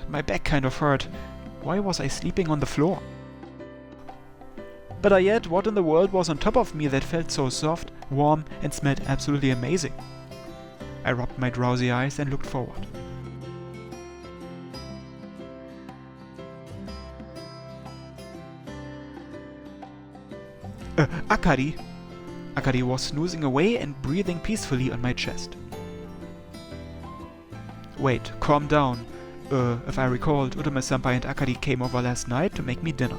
My back kind of hurt. Why was I sleeping on the floor? Better yet, what in the world was on top of me that felt so soft, warm, and smelled absolutely amazing? I rubbed my drowsy eyes and looked forward. Akari! Akari was snoozing away and breathing peacefully on my chest. Wait, calm down. If I recalled, Utame-senpai and Akari came over last night to make me dinner.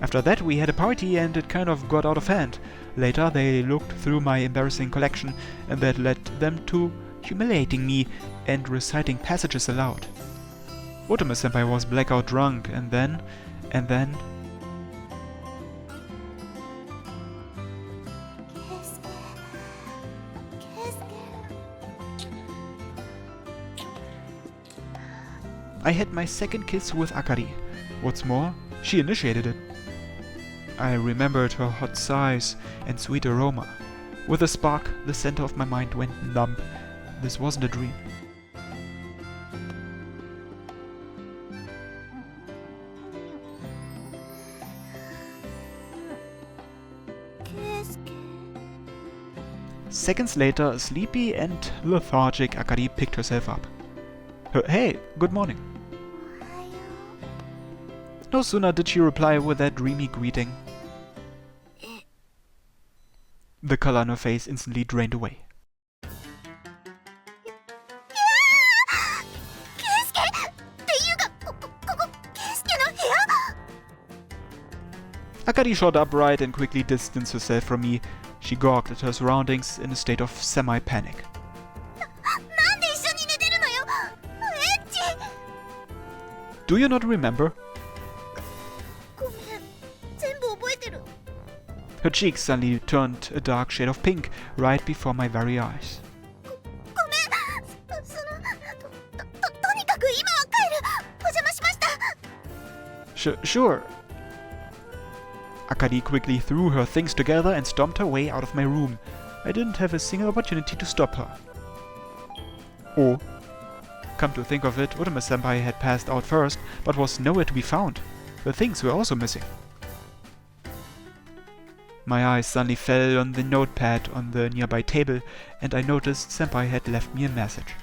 After that we had a party and it kind of got out of hand. Later they looked through my embarrassing collection and that led them to humiliating me and reciting passages aloud. Utame-senpai was blackout drunk and then... I had my second kiss with Akari. What's more, she initiated it. I remembered her hot sighs and sweet aroma. With a spark, the center of my mind went numb. This wasn't a dream. Seconds later, a sleepy and lethargic Akari picked herself up. Hey, good morning. No sooner did she reply with that dreamy greeting, the color on her face instantly drained away. Akari shot upright and quickly distanced herself from me. She gawked at her surroundings in a state of semi-panic. Do you not remember? Her cheeks suddenly turned a dark shade of pink right before my very eyes. Sure. Akari quickly threw her things together and stomped her way out of my room. I didn't have a single opportunity to stop her. Oh. Come to think of it, Utame-senpai had passed out first, but was nowhere to be found. The things were also missing. My eyes suddenly fell on the notepad on the nearby table, and I noticed Senpai had left me a message.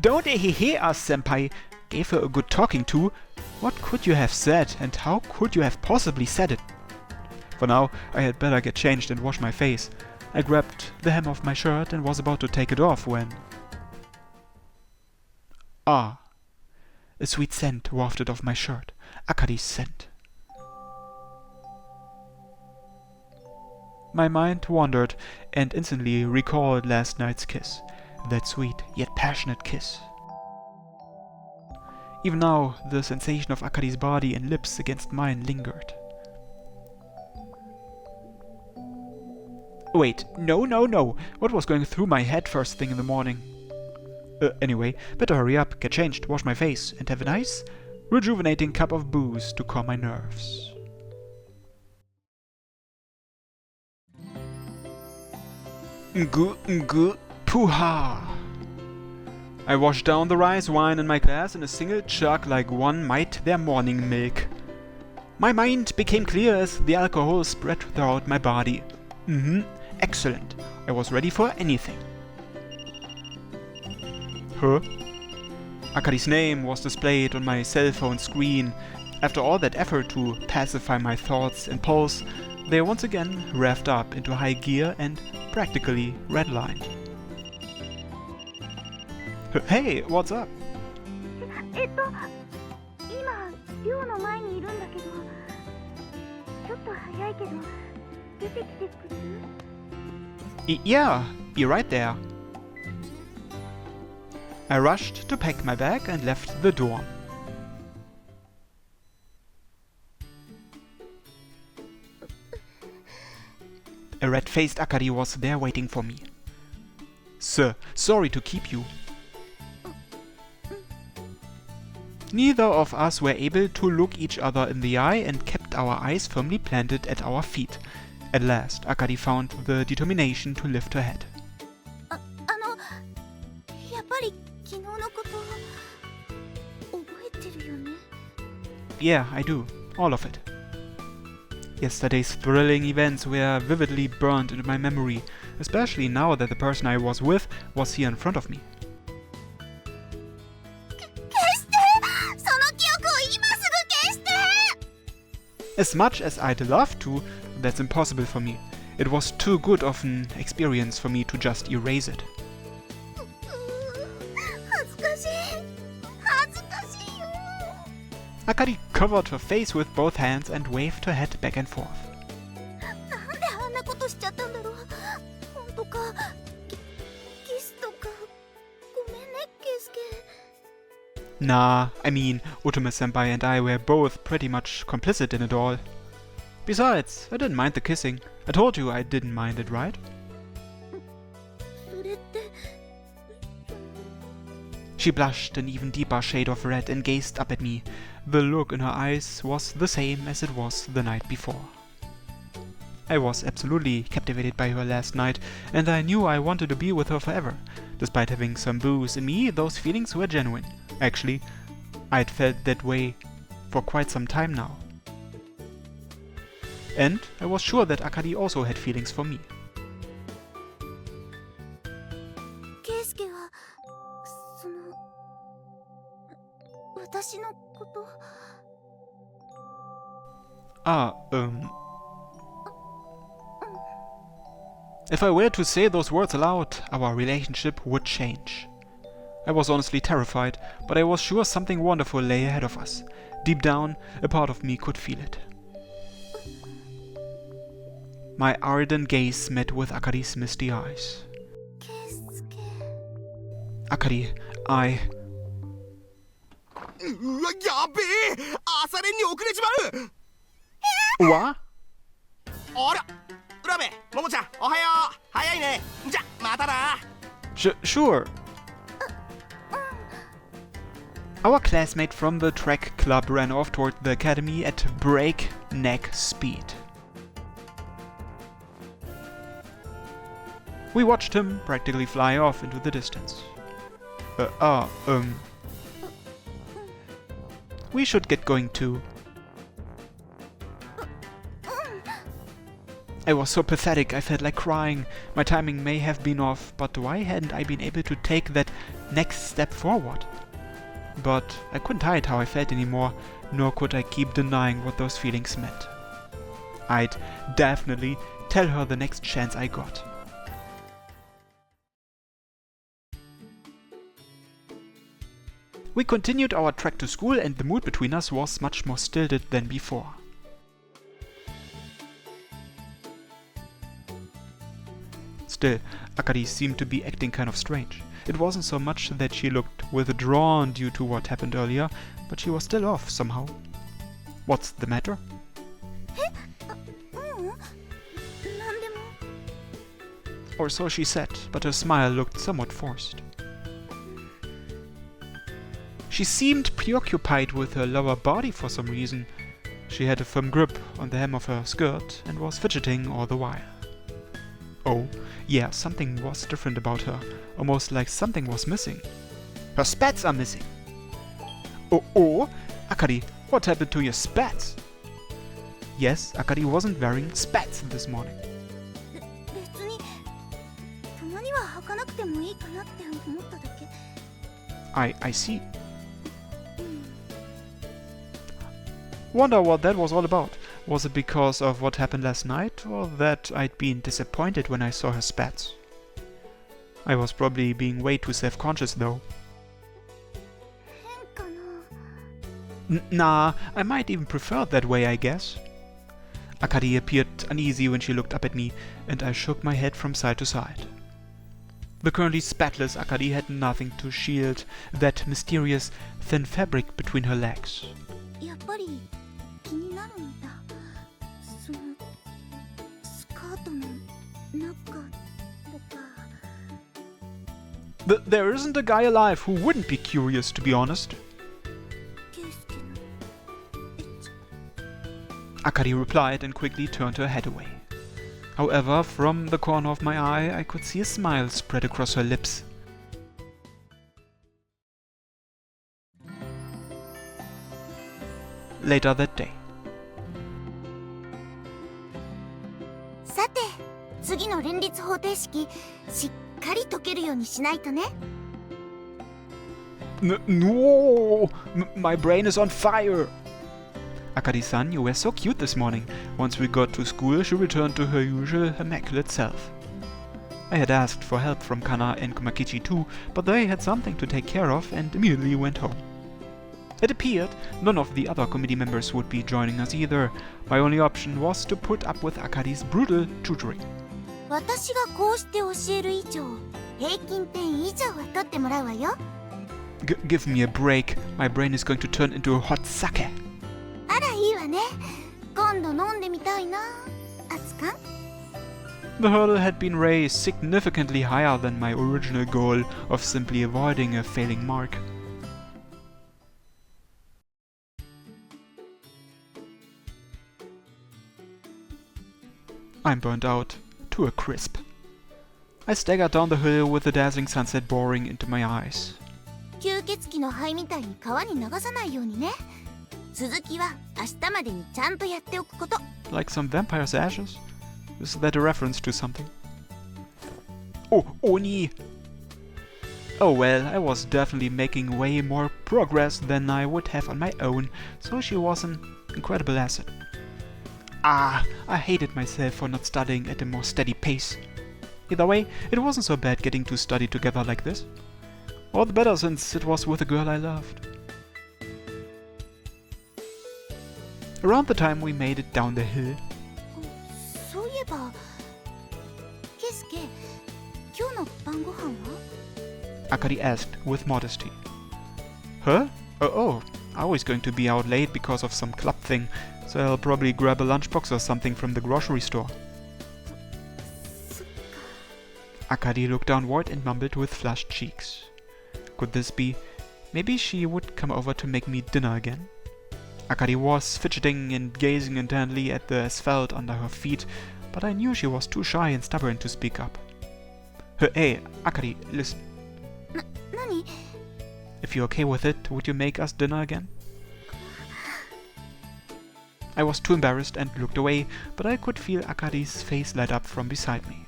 Don't hear us, Senpai. Gave her a good talking to. What could you have said, and how could you have possibly said it? For now, I had better get changed and wash my face. I grabbed the hem of my shirt and was about to take it off when... Ah! A sweet scent wafted off my shirt. Akari's scent. My mind wandered and instantly recalled last night's kiss. That sweet yet passionate kiss. Even now, the sensation of Akari's body and lips against mine lingered. Wait, no. What was going through my head first thing in the morning? Anyway, better hurry up, get changed, wash my face, and have a nice, rejuvenating cup of booze to calm my nerves. Puha! I washed down the rice wine in my glass in a single chug like one might their morning milk. My mind became clear as the alcohol spread throughout my body. Excellent. I was ready for anything. Huh? Akari's name was displayed on my cell phone screen. After all that effort to pacify my thoughts and pulse, they once again revved up into high gear and practically redlined. Hey, what's up? Yeah, be right there. I rushed to pack my bag and left the door. A red-faced Akari was there waiting for me. Sir, sorry to keep you. Neither of us were able to look each other in the eye and kept our eyes firmly planted at our feet. At last, Akari found the determination to lift her head. やっぱり昨日のこと覚えてるよね? Yeah, I do. All of it. Yesterday's thrilling events were vividly burned into my memory, especially now that the person I was with was here in front of me. 消して! その記憶を今すぐ消して! As much as I'd love to, that's impossible for me. It was too good of an experience for me to just erase it. 恥ずかしい。恥ずかしいよ。 Akari covered her face with both hands and waved her head back and forth. なんであんなことしちゃったんだろう。本当か。キスとか。ごめんね、ケイスケ。 Nah, I mean, Utome-senpai and I were both pretty much complicit in it all. Besides, I didn't mind the kissing. I told you I didn't mind it, right? それって。 She blushed an even deeper shade of red and gazed up at me. The look in her eyes was the same as it was the night before. I was absolutely captivated by her last night, and I knew I wanted to be with her forever. Despite having some booze in me, those feelings were genuine. Actually, I'd felt that way for quite some time now. And I was sure that Akari also had feelings for me. ケイスケはその私のこと。 If I were to say those words aloud, our relationship would change. I was honestly terrified, but I was sure something wonderful lay ahead of us. Deep down, a part of me could feel it. My ardent gaze met with Akari's misty eyes. ケイスケ。 Akari, I... うわ、やべえ、朝練に遅れちまう。 What? あら、浦部、ももちゃん、おはよう。早いね。じゃ、またな。Sure. Our classmate from the track club ran off toward the academy at breakneck speed. We watched him practically fly off into the distance. We should get going too. I was so pathetic, I felt like crying. My timing may have been off, but why hadn't I been able to take that next step forward? But I couldn't hide how I felt anymore, nor could I keep denying what those feelings meant. I'd definitely tell her the next chance I got. We continued our trek to school, and the mood between us was much more stilted than before. Still, Akari seemed to be acting kind of strange. It wasn't so much that she looked withdrawn due to what happened earlier, but she was still off somehow. What's the matter? うん、なんでも。 Or so she said, but her smile looked somewhat forced. She seemed preoccupied with her lower body for some reason. She had a firm grip on the hem of her skirt and was fidgeting all the while. Oh, yeah, something was different about her, almost like something was missing. Her spats are missing! Oh, Akari, what happened to your spats? Yes, Akari wasn't wearing spats this morning. 別にたまには履かなくてもいいかなって思っただけ。 I see. Wonder what that was all about. Was it because of what happened last night, or that I'd been disappointed when I saw her spats? I was probably being way too self-conscious though. 変かな。 Nah, I might even prefer it that way, I guess. Akari appeared uneasy when she looked up at me, and I shook my head from side to side. The currently spatless Akari had nothing to shield that mysterious thin fabric between her legs. やっぱり気になるんだ。そのスカートの中とか。 There isn't a guy alive who wouldn't be curious, to be honest. Akari replied and quickly turned her head away. However, from the corner of my eye, I could see a smile spread across her lips. Later that day. さて、次の連立方程式しっかり解けるようにしないとね。No! My brain is on fire! Akari-san, you were so cute this morning. Once we got to school, she returned to her usual immaculate self. I had asked for help from Kana and Komakichi too, but they had something to take care of and immediately went home. It appeared none of the other committee members would be joining us either. My only option was to put up with Akari's brutal tutoring. 私がこうして教える以上、平均点以上は取ってもらうわよ。Give me a break. My brain is going to turn into a hot sake. あらいいわね。今度飲んでみたいな。アツカン。The hurdle had been raised significantly higher than my original goal of simply avoiding a failing mark. I'm burnt out to a crisp. I staggered down the hill with the dazzling sunset boring into my eyes. 吸血鬼の灰みたいに川に流さないようにね。続きは明日までにちゃんとやっておくこと。Like some vampire's ashes? Is that a reference to something? Oh, Oni! Oh well, I was definitely making way more progress than I would have on my own, so she was an incredible asset. Ah, I hated myself for not studying at a more steady pace. Either way, it wasn't so bad getting to study together like this. All the better since it was with a girl I loved. Around the time we made it down the hill. そういえば、ケイスケ、今日の晩ご飯は？ Akari asked with modesty. Huh? Oh, I was going to be out late because of some club thing, so I'll probably grab a lunchbox or something from the grocery store. Akari looked downward and mumbled with flushed cheeks. Could this be? Maybe she would come over to make me dinner again? Akari was fidgeting and gazing intently at the asphalt under her feet, but I knew she was too shy and stubborn to speak up. Hey, Akari, listen. 何？ If you're okay with it, would you make us dinner again? I was too embarrassed and looked away, but I could feel Akari's face light up from beside me.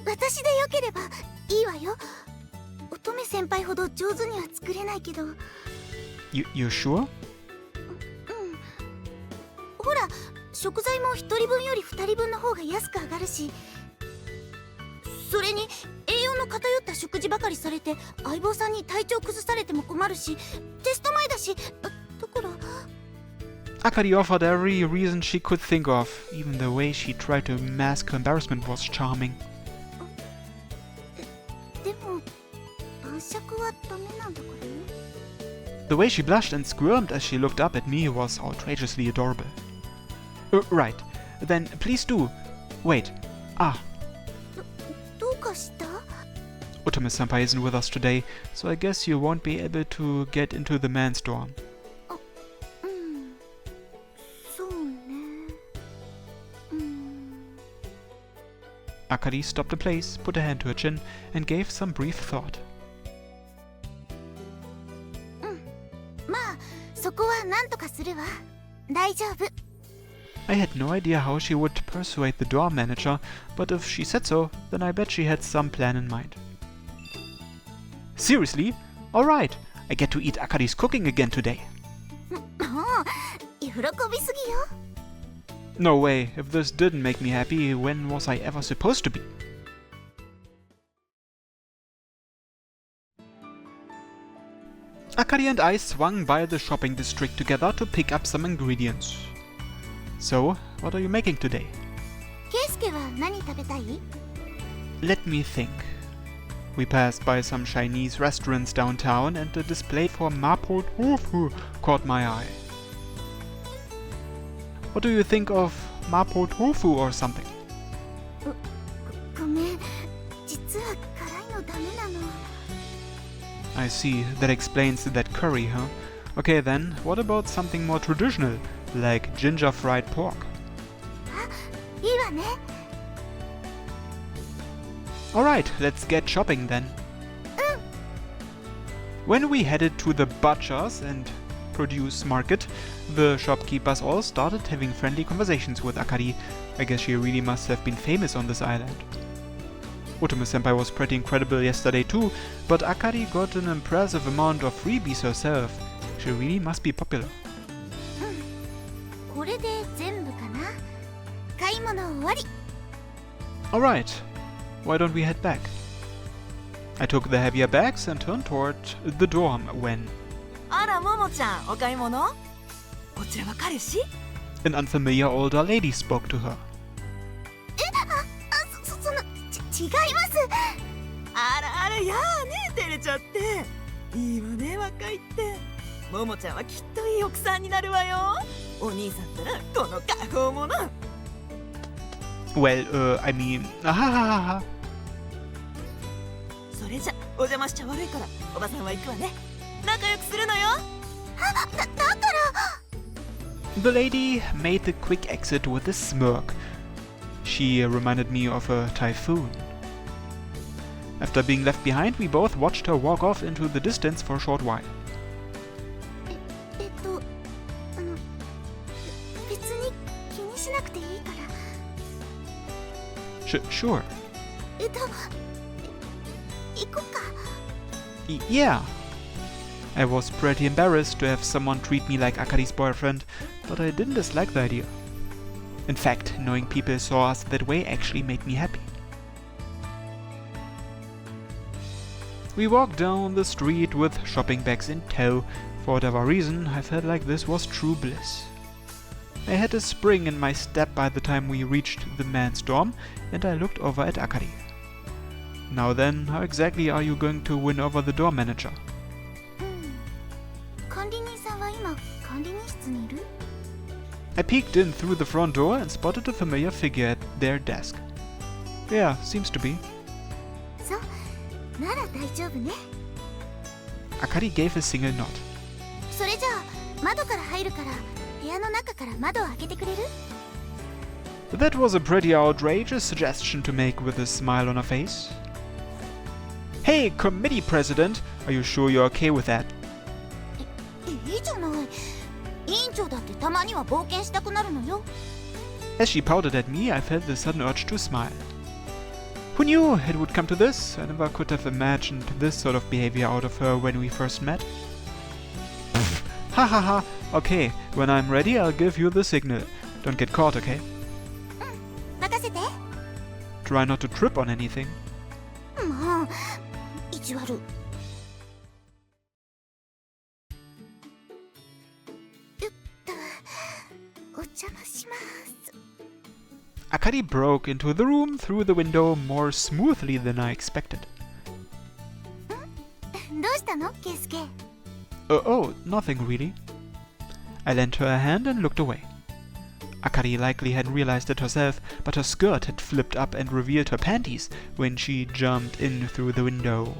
私でよければいいわよ。乙女先輩ほど上手には作れないけど。You sure? ほら、食材も1人分より2人分の方が安く上がるし。それに栄養の偏った食事ばかりされて相棒さんに体調崩されても困るし、テスト前だし、だから。Akari offered every reason she could think of. Even the way she tried to mask her embarrassment was charming. でも晩酌はダメなんだからね。The way she blushed and squirmed as she looked up at me was outrageously adorable. Right. Then please do. Wait. Ah. どうかした？ Otome-senpai isn't with us today, so I guess you won't be able to get into the man's dorm. そうね。Akari stopped the place, put a hand to her chin, and gave some brief thought. まあ、そこは何とかするわ。大丈夫。I had no idea how she would persuade the dorm manager, but if she said so, then I bet she had some plan in mind. Seriously? Alright, I get to eat Akari's cooking again today. もう、喜びすぎよ。No way, if this didn't make me happy, when was I ever supposed to be? Akari and I swung by the shopping district together to pick up some ingredients. So, what are you making today? ケイスケは何食べたい？ Let me think. We passed by some Chinese restaurants downtown and a display for Mapo Tofu caught my eye. What do you think of Mapo Tofu or something? ごめん、実は辛いのダメなの。 I see, that explains that curry, huh? Okay then, what about something more traditional, like ginger fried pork? いいわね。 Alright, let's get shopping then. When we headed to the butcher's and produce market, the shopkeepers all started having friendly conversations with Akari. I guess she really must have been famous on this island. Otome-senpai was pretty incredible yesterday too, but Akari got an impressive amount of freebies herself. She really must be popular. これで全部かな。買い物終わり。 Alright, why don't we head back? I took the heavier bags and turned toward the dorm when あら、ももちゃん、お買い物？こちらは彼氏？ an unfamiliar older lady spoke to her. 違います。あらあら、やーね、照れちゃって。いいわね、若いって。ももちゃんはきっといい奥さんになるわよ。お兄さんったらこの過保者。 Well, I mean, それじゃお邪魔しちゃ悪いからおばさんは行くわね。仲良くするのよ。だから。 The lady made the quick exit with a smirk. She reminded me of a typhoon. After being left behind, we both watched her walk off into the distance for a short while. 別に気にしなくていいから。 Sure. 行こっか。 Yeah. I was pretty embarrassed to have someone treat me like Akari's boyfriend, but I didn't dislike the idea. In fact, knowing people saw us that way actually made me happy. We walked down the street with shopping bags in tow. For whatever reason, I felt like this was true bliss. I had a spring in my step by the time we reached the men's dorm, and I looked over at Akari. Now then, how exactly are you going to win over the dorm manager? 管理人さんは今管理人室にいる？ I peeked in through the front door and spotted a familiar figure at their desk. Yeah, seems to be. そう、なら大丈夫ね。 Akari gave a single nod. それじゃあ窓から入るから部屋の中から窓を開けてくれる？ That was a pretty outrageous suggestion to make with a smile on her face. Hey, committee president, are you sure you're okay with that? いいじゃない。委員長だってたまには冒険したくなるのよ。 As she pouted at me, I felt the sudden urge to smile. Who knew it would come to this? I never could have imagined this sort of behavior out of her when we first met. Ha ha ha. Okay, when I'm ready, I'll give you the signal. Don't get caught, okay? 任せて。 Try not to trip on anything. もう意地悪。お邪魔します。 Akari broke into the room through the window more smoothly than I expected. どうしたの、ケイスケ？ Oh, nothing really. I lent her a hand and looked away. Akari likely hadn't realized it herself, but her skirt had flipped up and revealed her panties when she jumped in through the window.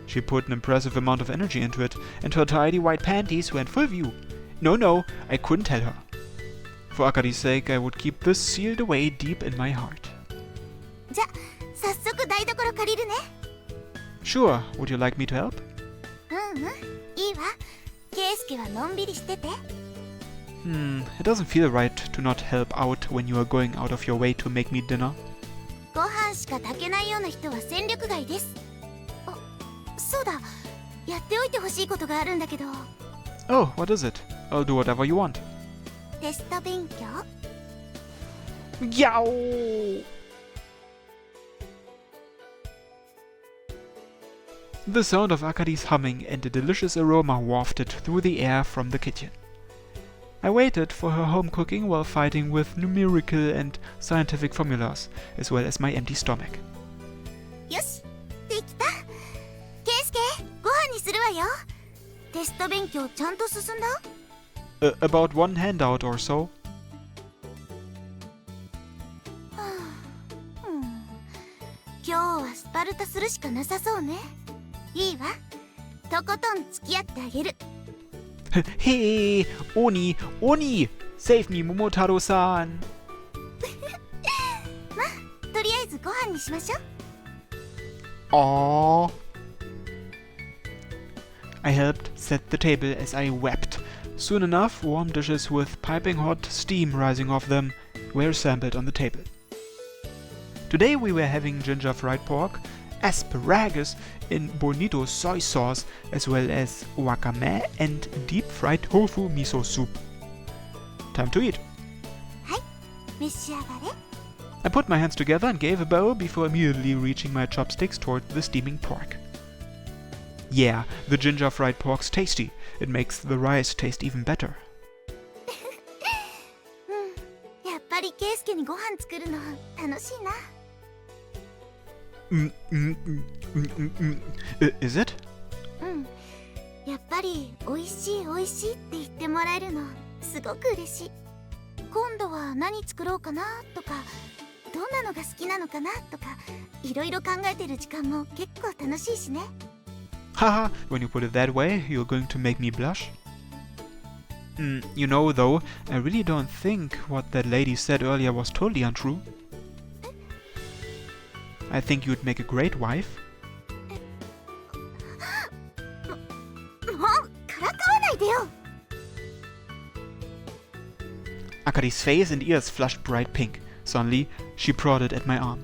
She put an impressive amount of energy into it, and her tidy white panties were in full view. No, I couldn't tell her. For Akari's sake, I would keep this sealed away deep in my heart. じゃ、早速台所借りるね。 Sure, would you like me to help? いいわ。ケイスケはのんびりしてて。 It doesn't feel right to not help out when you are going out of your way to make me dinner. ご飯しか炊けないような人は戦力外です。あ、そうだ。やっておいてほしいことがあるんだけど。 Oh, what is it? I'll do whatever you want. テスト勉強？ Yow! The sound of Akari's humming and a delicious aroma wafted through the air from the kitchen. I waited for her home cooking while fighting with numerical and scientific formulas, as well as my empty stomach. よし、できた。ケイスケ、ご飯にするわよ。テスト勉強ちゃんと進んだ？ About one handout or so. 今日はスパルタするしかなさそうね。いいわ。とことん付き合ってあげる。Hey, Oni! Save me, Momotaro-san! とりあえずご飯にしましょう。 Aww. I helped set the table as I wept. Soon enough, warm dishes with piping hot steam rising off them were assembled on the table. Today we were having ginger fried pork, asparagus in bonito soy sauce, as well as wakame and deep fried tofu miso soup. Time to eat. 召し上がれ。 I put my hands together and gave a bow before immediately reaching my chopsticks toward the steaming pork. Yeah, the ginger fried pork's tasty. It makes the rice taste even better. やっぱりケイスケにご飯作るの楽しいな。 Is it? やっぱり美味しい美味しいって言ってもらえるのすごく嬉しい。今度は何作ろうかなとか、どんなのが好きなのかなとか、いろいろ考えてる時間も結構楽しいしね。 Haha, when you put it that way, you're going to make me blush. You know, though, I really don't think what that lady said earlier was totally untrue. I think you'd make a great wife. もうからかわないでよ。 Akari's face and ears flushed bright pink. Suddenly, she prodded at my arm.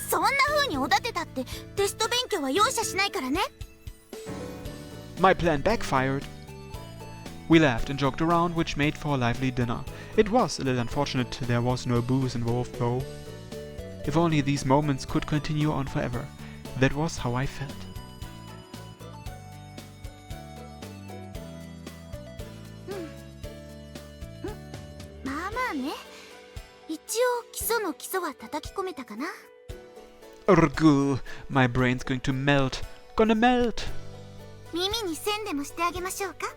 そんな風におだてたってテスト勉強は容赦しないからね。 My plan backfired. We laughed and joked around, which made for a lively dinner. It was a little unfortunate there was no booze involved, though. If only these moments could continue on forever. That was how I felt. まあまあね。一応基礎の基礎は叩き込めたかな。 Urgh, my brain's going to melt. Gonna melt. 耳に線でもしてあげましょうか。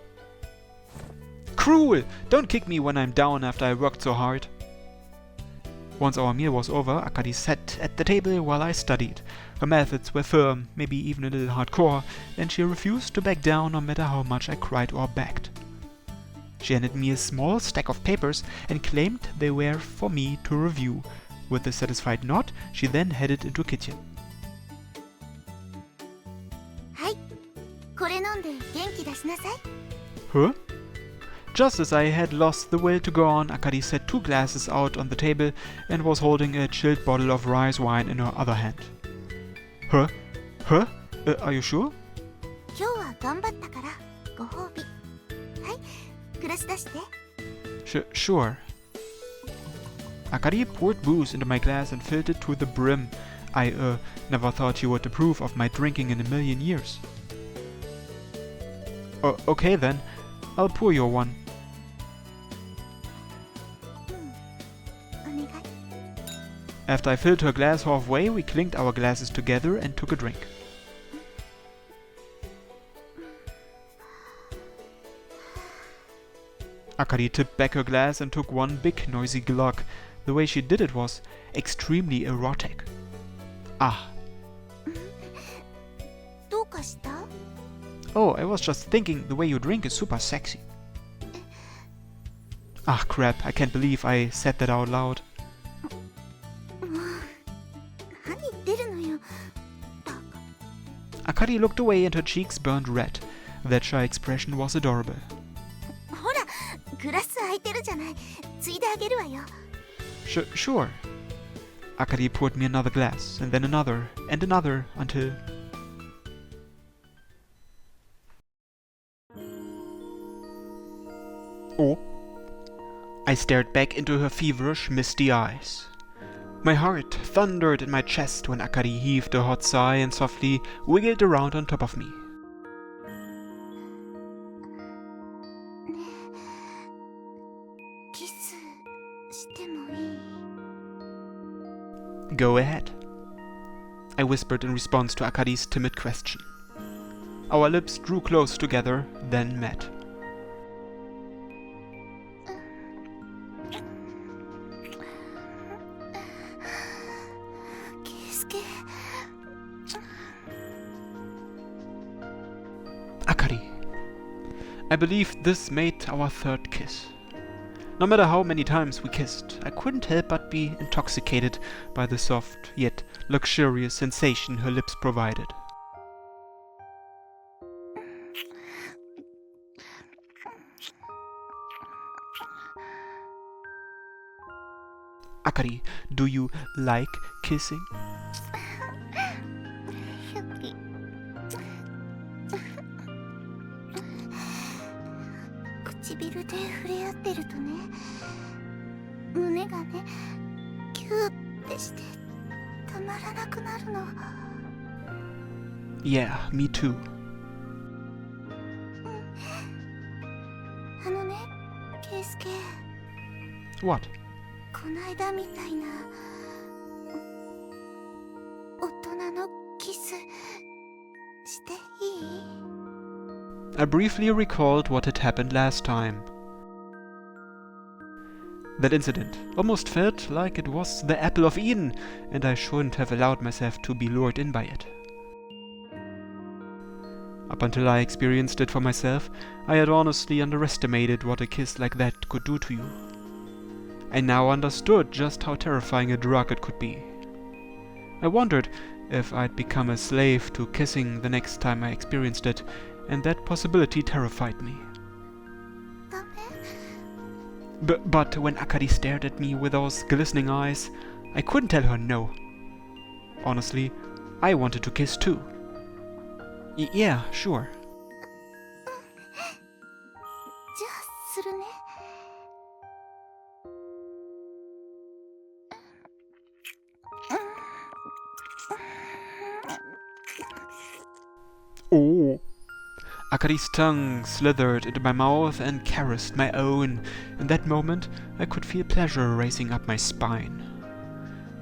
Cruel! Don't kick me when I'm down after I worked so hard. Once our meal was over, Akari sat at the table while I studied. Her methods were firm, maybe even a little hardcore, and she refused to back down no matter how much I cried or begged. She handed me a small stack of papers and claimed they were for me to review. With a satisfied nod, she then headed into the kitchen. はい。これ飲んで元気出しなさい。 Huh? Just as I had lost the will to go on, Akari set 2 glasses out on the table and was holding a chilled bottle of rice wine in her other hand. Huh? Huh? Are you sure? 今日は頑張ったからご褒美。はい。グラス出して。 Sure. Akari poured booze into my glass and filled it to the brim. I, never thought you would approve of my drinking in a million years. Okay then. I'll pour you one. お願い。 After I filled her glass halfway, we clinked our glasses together and took a drink. Akari tipped back her glass and took one big noisy glug. The way she did it was extremely erotic. Ah. どうかした？ Oh, I was just thinking the way you drink is super sexy. Ah, crap, I can't believe I said that out loud. 何言ってるのよ。 Akari looked away and her cheeks burned red. That shy expression was adorable. ほら、グラス空いてるじゃない。ついであげるわよ。 Sure. Akari poured me another glass, and then another, and another, until... Oh. I stared back into her feverish, misty eyes. My heart thundered in my chest when Akari heaved a hot sigh and softly wiggled around on top of me. キスしてもいい？ Go ahead. I whispered in response to Akari's timid question. Our lips drew close together, then met. Akari. I believe this made our third kiss. No matter how many times we kissed, I couldn't help but be intoxicated by the soft yet luxurious sensation her lips provided. Akari, do you like kissing? 唇で触れ合ってるとね、胸がね、キューってしてたまらなくなるの。 Yeah, me too. あのね、ケイスケ、 What? こないだみたいな大人のキスしていい？ I briefly recalled what had happened last time. That incident almost felt like it was the apple of Eden, and I shouldn't have allowed myself to be lured in by it. Up until I experienced it for myself, I had honestly underestimated what a kiss like that could do to you. I now understood just how terrifying a drug it could be. I wondered if I'd become a slave to kissing the next time I experienced it, and that possibility terrified me. ダメ？ But when Akari stared at me with those glistening eyes, I couldn't tell her no. Honestly, I wanted to kiss too. Yeah, sure. じゃあするね。 Oh! Akari's tongue slithered into my mouth and caressed my own. In that moment, I could feel pleasure racing up my spine.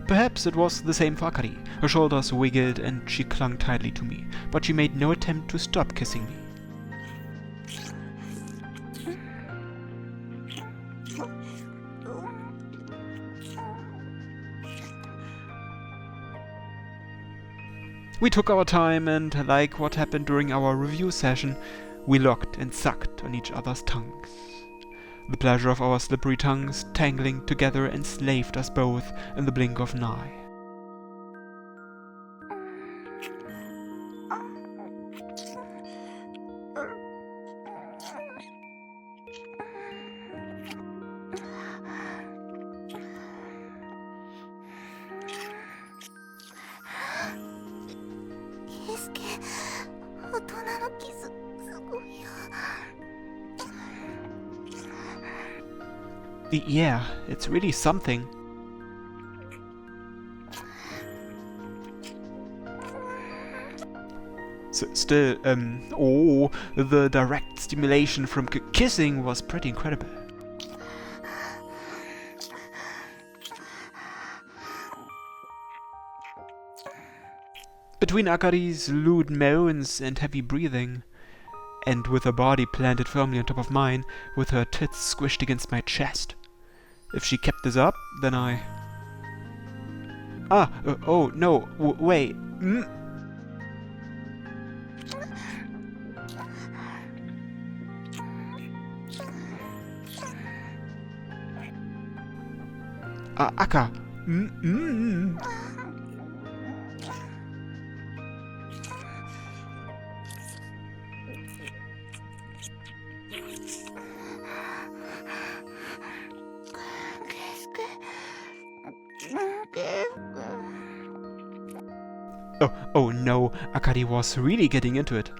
Perhaps it was the same for Akari. Her shoulders wiggled and she clung tightly to me, but she made no attempt to stop kissing me. We took our time, and like what happened during our review session, we locked and sucked on each other's tongues. The pleasure of our slippery tongues tangling together enslaved us both in the blink of an eye. Yeah, it's really something. Still, the direct stimulation from kissing was pretty incredible. Between Akari's lewd moans and heavy breathing, and with her body planted firmly on top of mine, with her tits squished against my chest. If she kept this up, then I... oh no, wait. Akka. Oh no, Akari was really getting into it.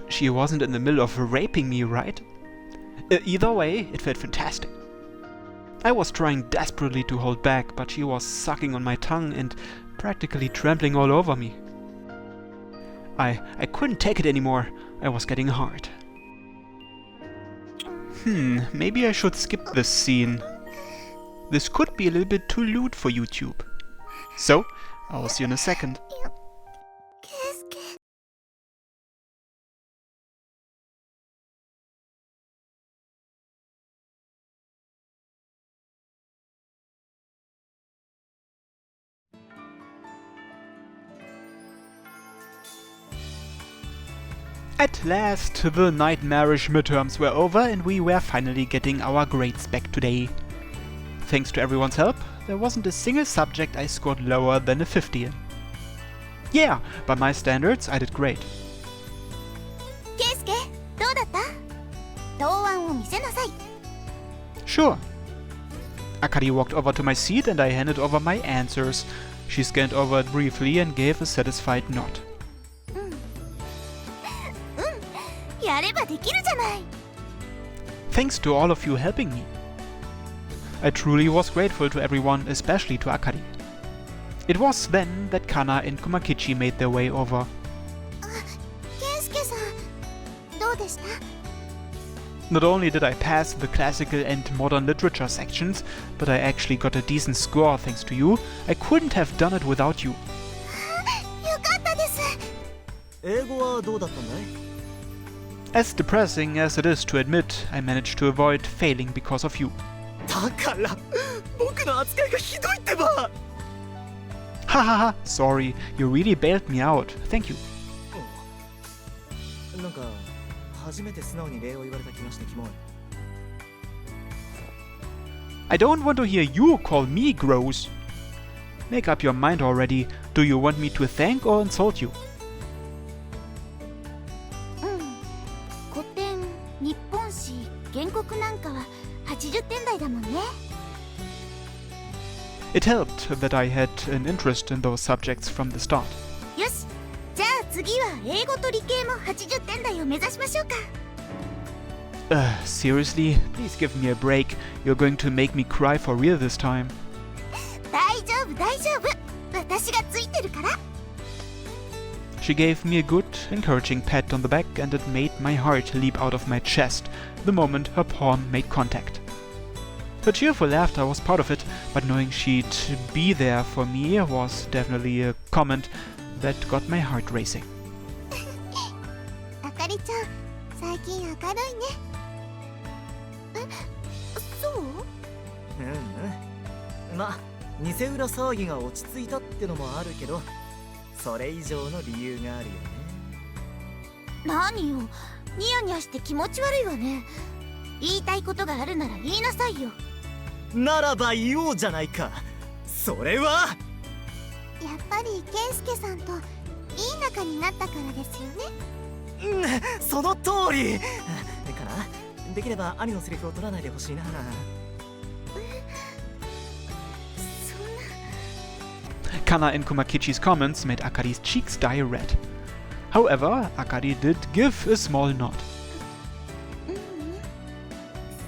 She wasn't in the middle of raping me, right? Either way, it felt fantastic. I was trying desperately to hold back, but she was sucking on my tongue and practically trampling all over me. I couldn't take it anymore. I was getting hard. Maybe I should skip this scene. This could be a little bit too lewd for YouTube. So, I'll see you in a second. At last, the nightmarish midterms were over and we were finally getting our grades back today. Thanks to everyone's help, there wasn't a single subject I scored lower than a 50 in. Yeah, by my standards, I did great. ケイスケ、どうだった？答案を見せなさい。 Sure. Akari walked over to my seat and I handed over my answers. She scanned over it briefly and gave a satisfied nod. やればできるじゃない。 Thanks to all of you helping me. I truly was grateful to everyone, especially to Akari. It was then that Kana and Kumakichi made their way over. ケイスケさん、どうでした？ Not only did I pass the classical and modern literature sections, but I actually got a decent score thanks to you. I couldn't have done it without you. よかったです。英語はどうだったんだい？ As depressing as it is to admit, I managed to avoid failing because of you. だから僕の扱いがひどいってば。 Hahaha, sorry, you really bailed me out. Thank you. なんか初めて素直に礼を言われた気がしてキモい。 I don't want to hear you call me gross. Make up your mind already. Do you want me to thank or insult you? 古典、日本史、原告なんかは80点台だもんね。 It helped that I had an interest in those subjects from the start. よし、じゃあ次は英語と理系も80点台を目指しましょうか。 Seriously? Please give me a break. You're going to make me cry for real this time. 大丈夫大丈夫、私がついてるから。 She gave me a good, encouraging pat on the back and it made my heart leap out of my chest the moment her palm made contact. Her cheerful laughter was part of it, but knowing she'd be there for me was definitely a comment that got my heart racing. あかりちゃん、最近明るいね。そう？ま、偽裏騒ぎが落ち着いたってのもあるけど、それ以上の理由があるよね。何よ、ニヤニヤして気持ち悪いわね。言いたいことがあるなら言いなさいよ。ならば言おうじゃないか。それはやっぱりケンスケさんといい仲になったからですよね。その通り。かな、できれば兄のセリフを取らないでほしいな。Kana and Kumakichi's comments made Akari's cheeks dye red. However, Akari did give a small nod.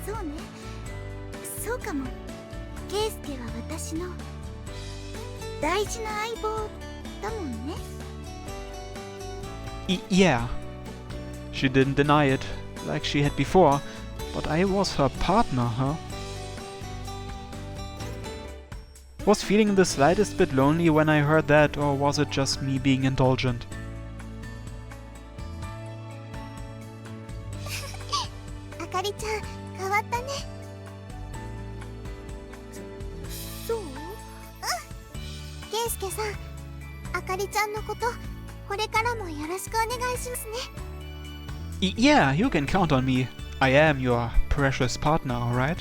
そうね、そうかも。ケイスケは私の大事な相棒だもんね。Yeah. She didn't deny it, like she had before, but I was her partner, huh? Was feeling the slightest bit lonely when I heard that, or was it just me being indulgent? あかりちゃん、変わったね。そう？ケイスケさん、あかりちゃんのこと、これからもよろしくお願いしますね。Yeah, you can count on me. I am your precious partner, alright?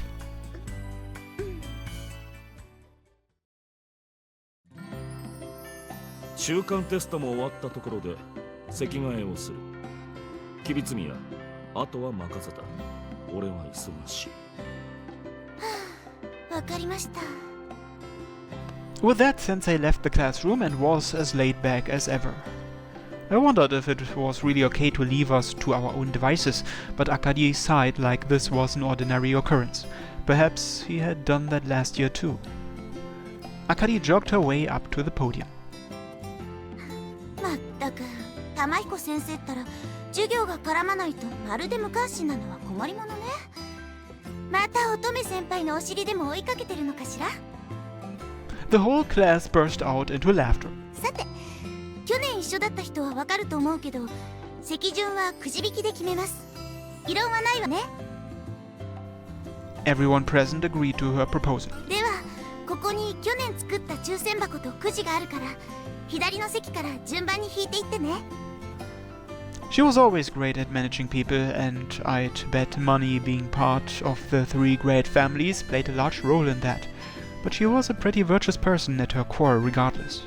中間テストも終わったところで席替えをする。吉備積や、あとは任せた。俺は忙しい。わかりました。 With that, Sensei left the classroom and was as laid back as ever. I wondered if it was really okay to leave us to our own devices, but Akari sighed like this was an ordinary occurrence. Perhaps he had done that last year too. Akari jogged her way up to the podium. まったく、玉彦先生ったら授業が絡まないとまるで無関心なのは困りものね。また乙女先輩のお尻でも追いかけてるのかしら。 The whole class burst out into laughter. さて、去年一緒だった人はわかると思うけど、席順はくじ引きで決めます。異論はないわね。 Everyone present agreed to her proposal. では、ここに去年作った抽選箱とくじがあるから、左の席から順番に引いていってね。She was always great at managing people, and I'd bet money being part of the 3 great families played a large role in that. But she was a pretty virtuous person at her core regardless.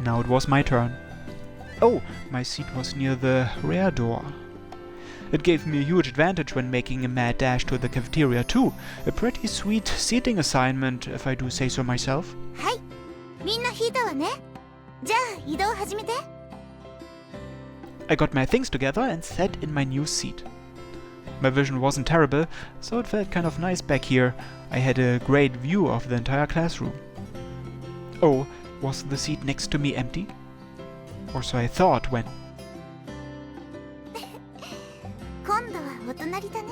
Now it was my turn. Oh, my seat was near the rear door. It gave me a huge advantage when making a mad dash to the cafeteria too. A pretty sweet seating assignment, if I do say so myself. はい、みんな引いたわね。じゃあ移動始めて。I got my things together and sat in my new seat. My vision wasn't terrible, so it felt kind of nice back here. I had a great view of the entire classroom. Oh, was the seat next to me empty? Or so I thought when... 今度はお隣だね。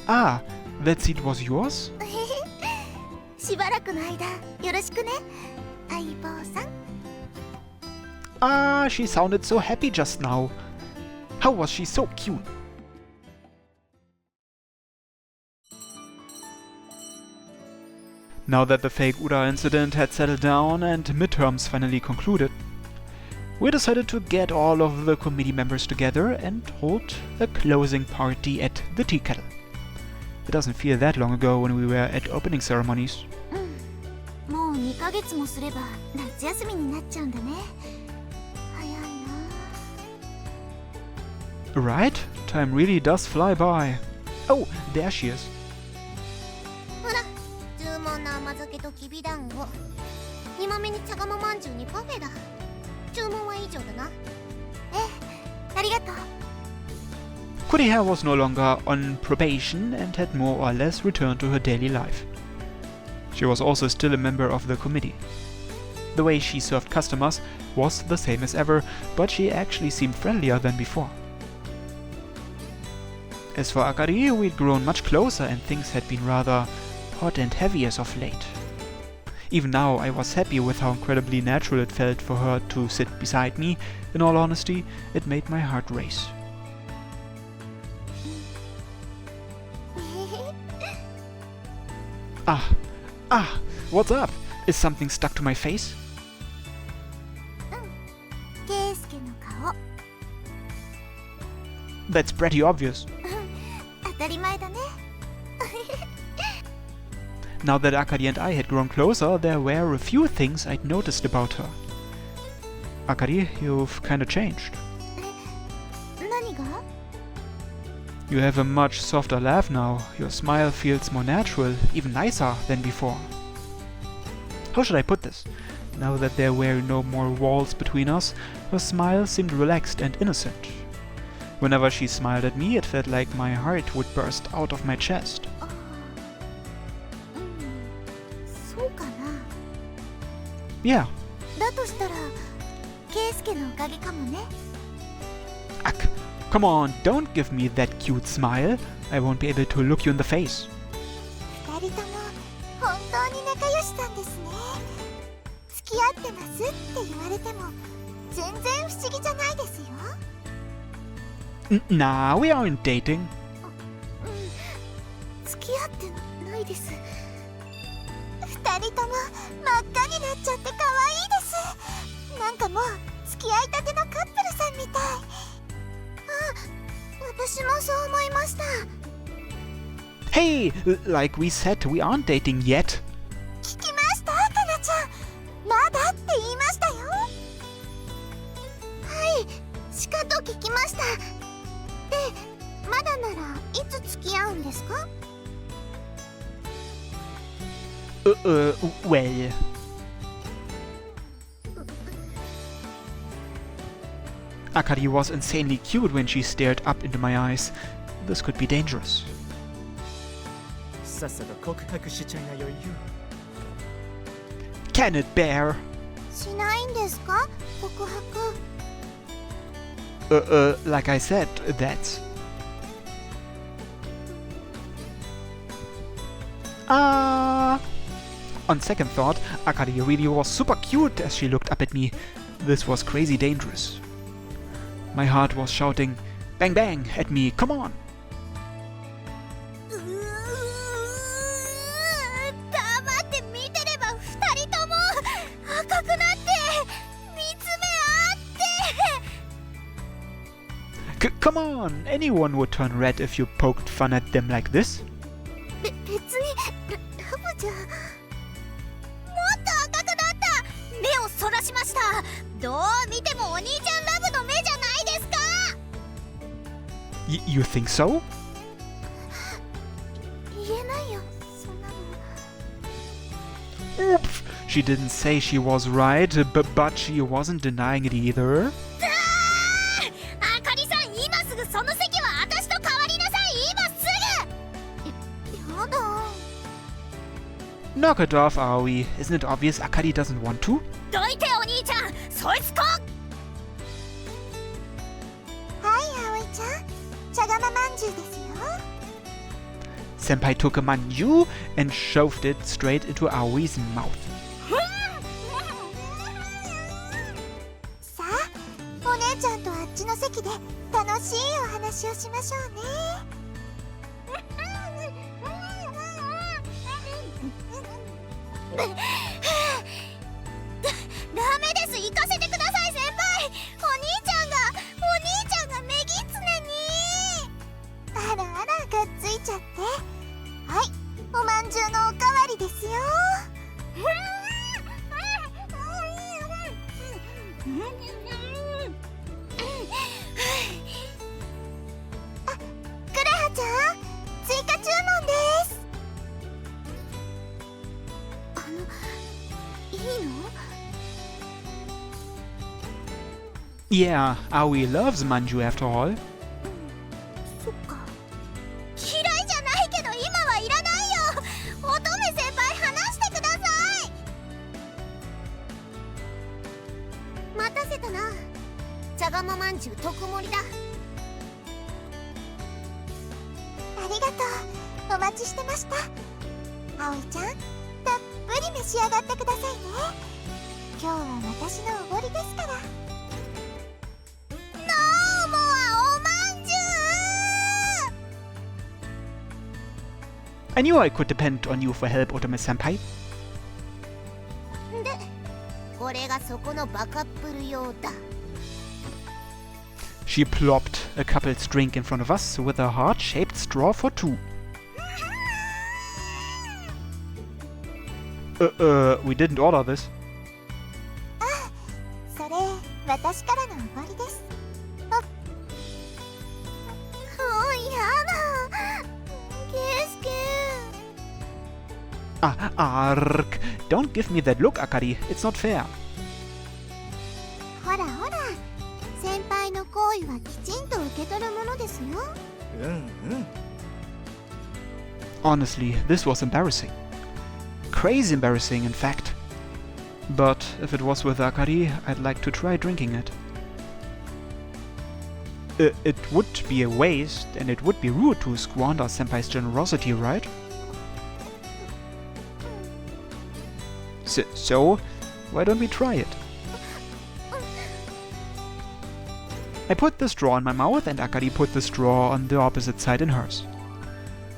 Ah, that seat was yours? しばらくの間よろしくね、相棒さん。 Ah, she sounded so happy just now. How was she so cute? Now that the fake Uda incident had settled down and midterms finally concluded, we decided to get all of the committee members together and hold a closing party at the tea kettle. It doesn't feel that long ago when we were at opening ceremonies. もう2ヶ月もすれば夏休みになっちゃうんだね。早いな。 Right? Time really does fly by. Oh, there she is. ほら、注文の甘酒ときびだんご、煮豆に茶釜まんじゅうにパフェだ。注文は以上だな。ええ、ありがとう。 Kuriha was no longer on probation and had more or less returned to her daily life. She was also still a member of the committee. The way she served customers was the same as ever, but she actually seemed friendlier than before. As for Akari, we'd grown much closer and things had been rather hot and heavy as of late. Even now, I was happy with how incredibly natural it felt for her to sit beside me. In all honesty, it made my heart race. What's up? Is something stuck to my face? ケイスケの顔。 That's pretty obvious. 当たり前だね。 Now that Akari and I had grown closer, there were a few things I'd noticed about her. Akari, you've kinda changed. 何が？ You have a much softer laugh now. Your smile feels more natural, even nicer than before. How should I put this? Now that there were no more walls between us, her smile seemed relaxed and innocent. Whenever she smiled at me, it felt like my heart would burst out of my chest. そうかな。 Yeah. だとしたら、ケイスケのおかげかもね。 Ak, come on, don't give me that cute smile. I won't be able to look you in the face. 二人とも本当に仲良しさんですね。付き合ってますって言われても全然不思議じゃないですよ。 Nah, we aren't dating. 付き合ってないです。二人とも真っ赤になっちゃって可愛いです。なんかもう付き合いたてのカップルさんみたい。私もそう思いました。 Hey, like we said, we aren't dating yet. 聞きました、かなちゃん。まだって言いましたよ。はい、しかと聞きました。で、まだならいつ付き合うんですか？ Well... Akari was insanely cute when she stared up into my eyes. This could be dangerous. さっさと告白しちゃいなよ、Can it bear? しないんですか？告白。 Like I said, that's... On second thought, Akari really was super cute as she looked up at me. This was crazy dangerous. My heart was shouting, bang bang, at me, come on! 黙って見てれば二人とも赤くなって見つめ合って Come on, anyone would turn red if you poked fun at them like this. 別にラブじゃ。もっと赤くなった。目をそらしました。どう見てもお兄ちゃんラブの目じゃないですか。You think so? 言えないよ、そんなの。 Oops, she didn't say she was right, but she wasn't denying it either. あかりさん、今すぐその席は私と代わりなさい。今すぐ。やだ。 Knock it off, Aoi. Isn't it obvious Akari doesn't want to? どいてお兄ちゃん、そいつこ。はい、葵ちゃん、茶釜まんじゅうですよ。 Senpai took a manju and shoved it straight into Aoi's mouth. さあ、お姉ちゃんとあっちの席で楽しいお話をしましょうね。ダメです、行かせてください先輩。お兄ちゃんがメギツネに。あらあら、がっついちゃって。はい、おまんじゅうのおかわりですよ。あ、クレハちゃん、追加注文です。いいの？ Yeah, Aoi loves manju after all. そっか。嫌いじゃないけど今はいらないよ。乙女先輩、話してください。待たせたな。茶釜まんじゅう特盛りだ。ありがとう。お待ちしてました。葵ちゃん、たっぷり召し上がってくださいね。今日は私のおごりですから。 I knew I could depend on you for help, Otome-senpai. で、これがそこのバカップル用だ。 She plopped a couple's drink in front of us with a heart-shaped straw for two. We didn't order this. それ、私からのおごりです。あ、やだ。ケスケ。 Ark! Don't give me that look, Akari. It's not fair. ほらほら、先輩の行為はきちんと受け取るものですよ。うんうん。 Honestly, this was embarrassing. Crazy embarrassing, in fact. But if it was with Akari, I'd like to try drinking it. It would be a waste, and it would be rude to squander Senpai's generosity, right? So, why don't we try it? I put the straw in my mouth and Akari put the straw on the opposite side in hers.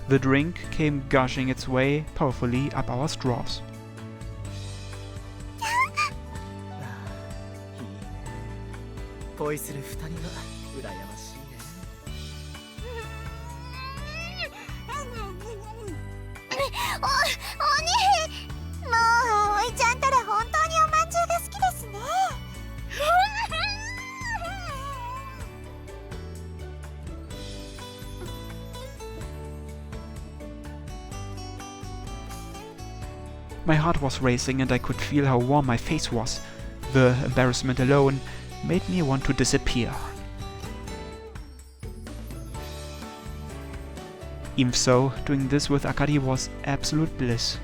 The drink came gushing its way powerfully up our straws. 恋する二人は羨ましいね。お兄、もう葵ちゃんたら本当におまんじゅうが好きですね。My heart was racing and I could feel how warm my face was. The embarrassment alone made me want to disappear. Even so, doing this with Akari was absolute bliss.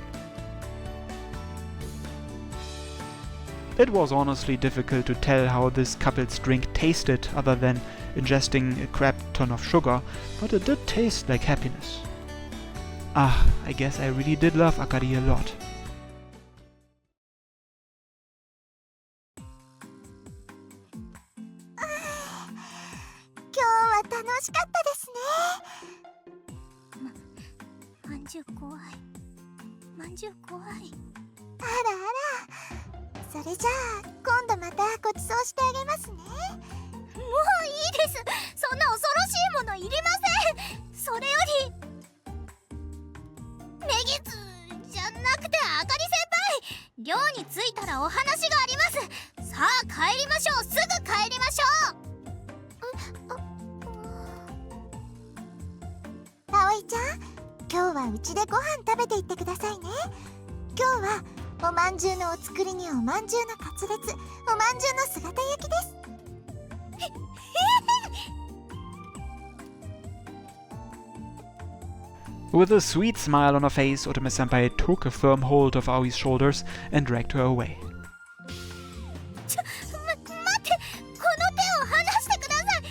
It was honestly difficult to tell how this couple's drink tasted other than ingesting a crap ton of sugar, but it did taste like happiness. Ah, I guess I really did love Akari a lot. 今日は楽しかったですね。まんじゅう怖い。まんじゅう怖い。あらあら。それじゃあ今度またごちそうしてあげますね。もういいです。そそんな恐ろしいものいりません。それよりネギツじゃなくてあかり先輩、寮に着いたらお話があります。さあ帰りましょう。すぐ帰りましょう。葵ちゃん、今日はうちでご飯食べていってくださいね。今日はおまんじゅうのお作りにおまんじゅうのカツレツ、おまんじゅうの姿焼きです。With a sweet smile on her face, Otome-senpai took a firm hold of Aoi's shoulders and dragged her away. 待って、この手を離してください。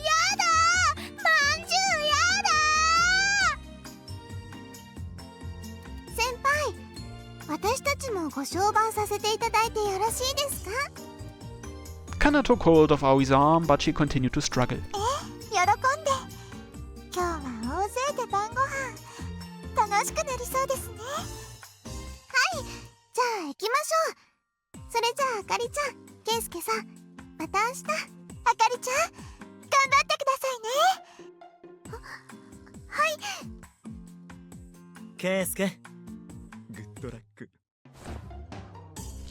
やだ、まんじゅうやだ。先輩、私たちもご相伴させていただいてよろしいですか？ Kana took hold of Aoi's arm, but she continued to struggle. 喜んで。今日は大勢で晩ご飯楽しくなりそうですね。はい、じゃあ行きましょう。それじゃああかりちゃん、けいすけさん、また明日。あかりちゃん、頑張ってくださいね。はい。ケイスケ、グッドラック。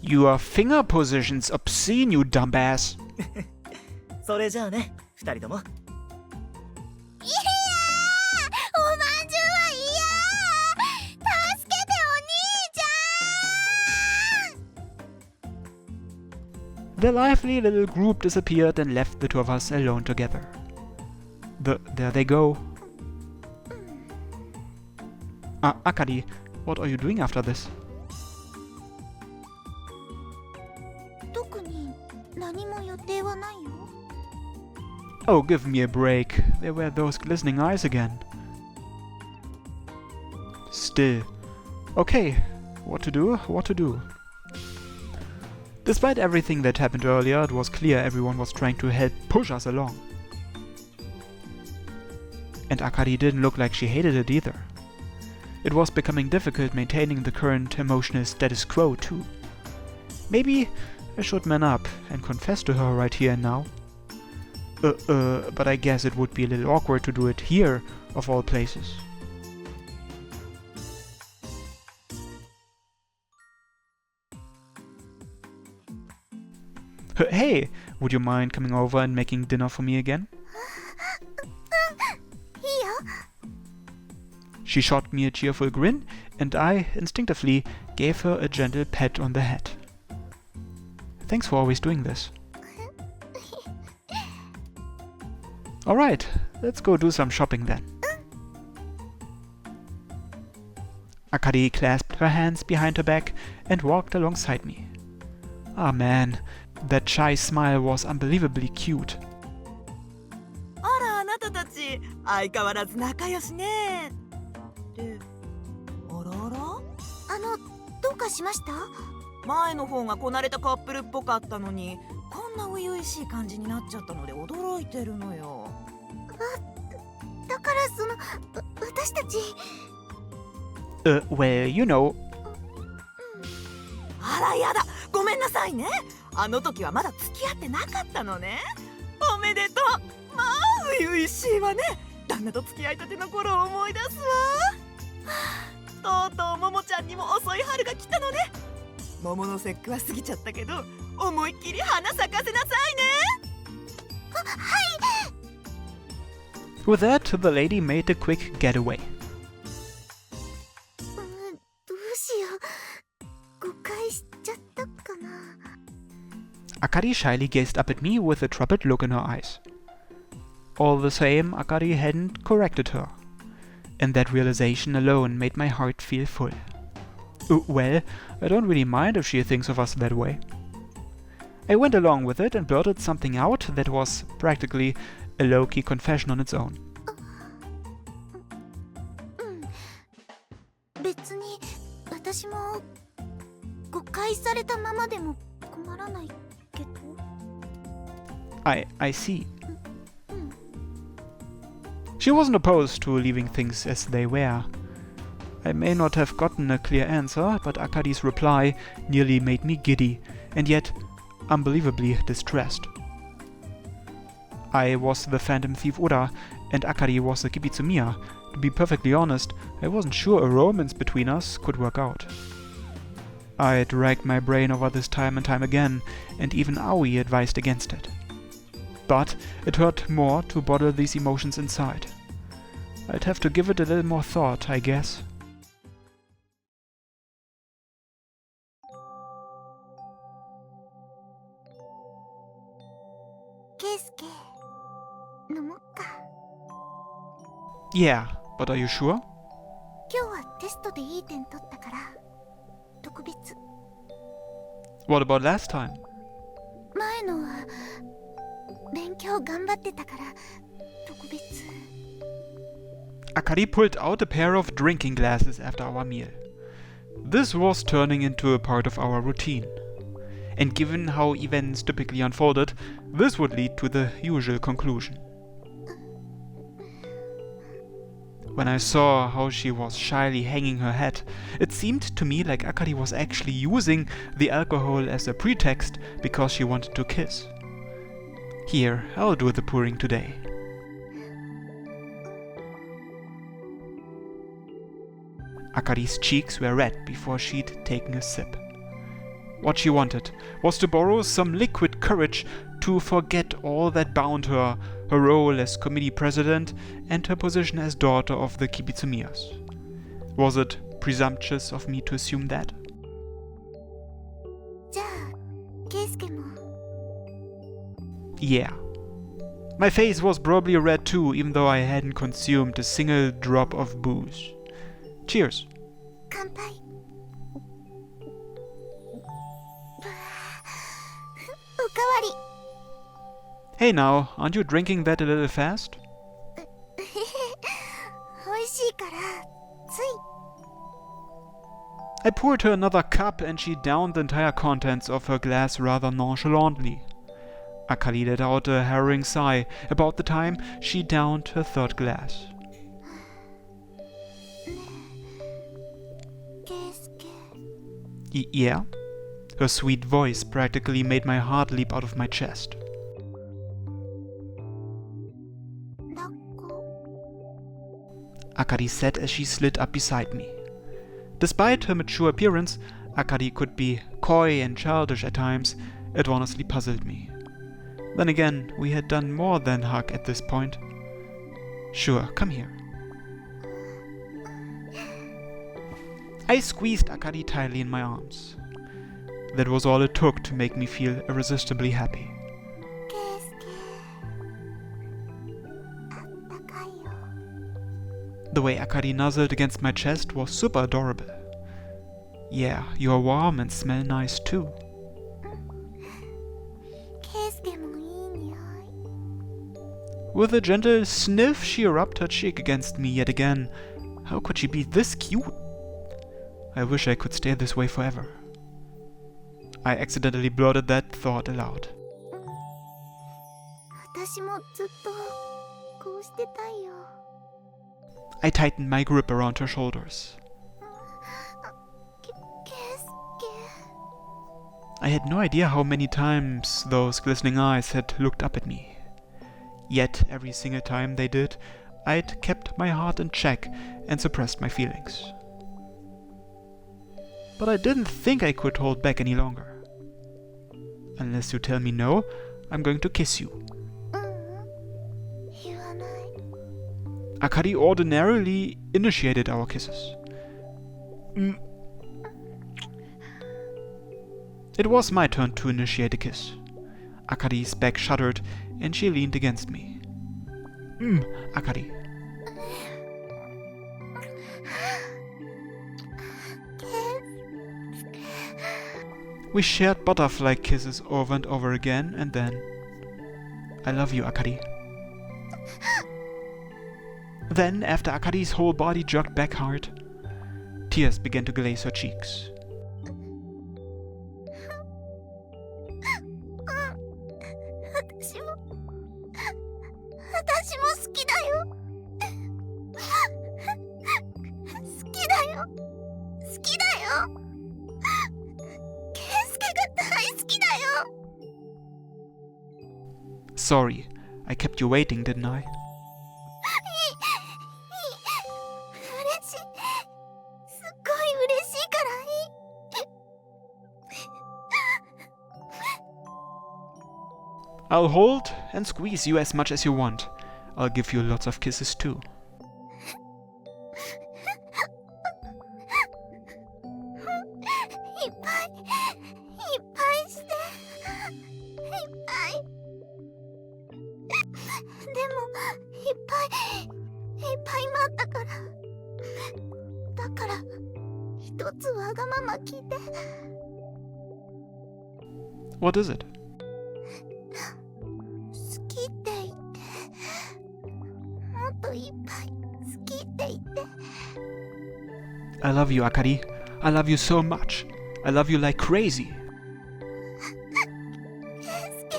Your finger position's obscene, you dumbass. それじゃあね、二人とも。いやー、おまんじゅうは嫌。助けてお兄ちゃん。 The lively little group disappeared and left the two of us alone together. There they go. Akari, what are you doing after this? 特に何も予定はないよ。Oh, give me a break. There were those glistening eyes again. Still. Okay, what to do, what to do. Despite everything that happened earlier, it was clear everyone was trying to help push us along. And Akari didn't look like she hated it either. It was becoming difficult maintaining the current emotional status quo too. Maybe I should man up and confess to her right here and now. But I guess it would be a little awkward to do it here, of all places. Hey, would you mind coming over and making dinner for me again? いいよ。 She shot me a cheerful grin, and I instinctively gave her a gentle pat on the head. Thanks for always doing this. Alright, let's go do some shopping then. Akari clasped her hands behind her back and walked alongside me. Ah man, that shy smile was unbelievably cute. あら、あなたたち相変わらず仲良しね。で、あらあら、どうかしました？前の方がこなれたカップルっぽかったのに、こんな初々しい感じになっちゃったので驚いてるのよ。だから私たち。Well, you know. あらやだ、ごめんなさいね。あの時はまだ付き合ってなかったのね。おめでとう。まあ初々しいわね。旦那と付き合いたての頃を思い出すわ。とうとうももちゃんにも遅い春が来たのね。桃の節句は過ぎちゃったけど、思いっきり花咲かせなさいね。はい。 With that, the lady made a quick getaway. どうしよう。誤解しちゃったかな。 Akari shyly gazed up at me with a troubled look in her eyes. All the same, Akari hadn't corrected her, and that realization alone made my heart feel full. Well, I don't really mind if she thinks of us that way. I went along with it and blurted something out that was practically a low-key confession on its own. 別に私も誤解されたままでも困らないけど。 I see. She wasn't opposed to leaving things as they were. I may not have gotten a clear answer, but Akari's reply nearly made me giddy, and yet unbelievably distressed. I was the phantom thief Ura, and Akari was the Kibitsumiya. To be perfectly honest, I wasn't sure a romance between us could work out. I'd racked my brain over this time and time again, and even Aoi advised against it. But it hurt more to bottle these emotions inside. I'd have to give it a little more thought, I guess. Keisuke, 飲もっか。 Yeah, but are you sure? 今日はテストでいい点取ったから特別。 What about last time? 前のは勉強頑張ってたから特別。 Akari pulled out a pair of drinking glasses after our meal. This was turning into a part of our routine. And given how events typically unfolded, this would lead to the usual conclusion. When I saw how she was shyly hanging her head, it seemed to me like Akari was actually using the alcohol as a pretext because she wanted to kiss. Here, I'll do the pouring today. Akari's cheeks were red before she'd taken a sip. What she wanted was to borrow some liquid courage to forget all that bound her, her role as committee president and her position as daughter of the Kibitsumiyas. Was it presumptuous of me to assume that? じゃあケイスケも。 Yeah. My face was probably red too, even though I hadn't consumed a single drop of booze. Cheers. 乾杯。おかわり。 Hey now, aren't you drinking that a little fast? 美味しいからつい。 I poured her another cup and she downed the entire contents of her glass rather nonchalantly. Akari let out a harrowing sigh about the time she downed her third glass. ケイスケ。 Yeah? Her sweet voice practically made my heart leap out of my chest. 抱っこ。 Akari said as she slid up beside me. Despite her mature appearance, Akari could be coy and childish at times. It honestly puzzled me. Then again, we had done more than hug at this point. Sure, come here. I squeezed Akari tightly in my arms. That was all it took to make me feel irresistibly happy. ケイスケ。あったかいよ。 The way Akari nuzzled against my chest was super adorable. Yeah, you're warm and smell nice too. ケイスケもいい匂い。 With a gentle sniff, she rubbed her cheek against me yet again. How could she be this cute? I wish I could stay this way forever. I accidentally blurted that thought aloud. 私もずっとこうしてたいよ。 I tightened my grip around her shoulders. ケイスケ。 I had no idea how many times those glistening eyes had looked up at me. Yet every single time they did, I'd kept my heart in check and suppressed my feelings. But I didn't think I could hold back any longer. Unless you tell me no, I'm going to kiss you. 言わない。 Akari ordinarily initiated our kisses. It was my turn to initiate a kiss. Akari's back shuddered and she leaned against me. Akari. ケイスケ。 We shared butterfly kisses over and over again, and then... I love you, Akari. Then, after Akari's whole body jerked back hard, tears began to glaze her cheeks. 私も好きだよ。好きだよ。好きだよ。ケイスケが大好きだよ。 Sorry, I kept you waiting, didn't I? 嬉しい。すっごい嬉しいからいい。I'll hold and squeeze you as much as you want. I'll give you lots of kisses too. いっぱいして。いっぱい。でもいっぱい待ったから。だから一つわがまま聞いて。 What is it? 好きって言って。もっといっぱい好きって言って。 I love you, Akari. I love you so much. I love you like crazy. ケイスケ。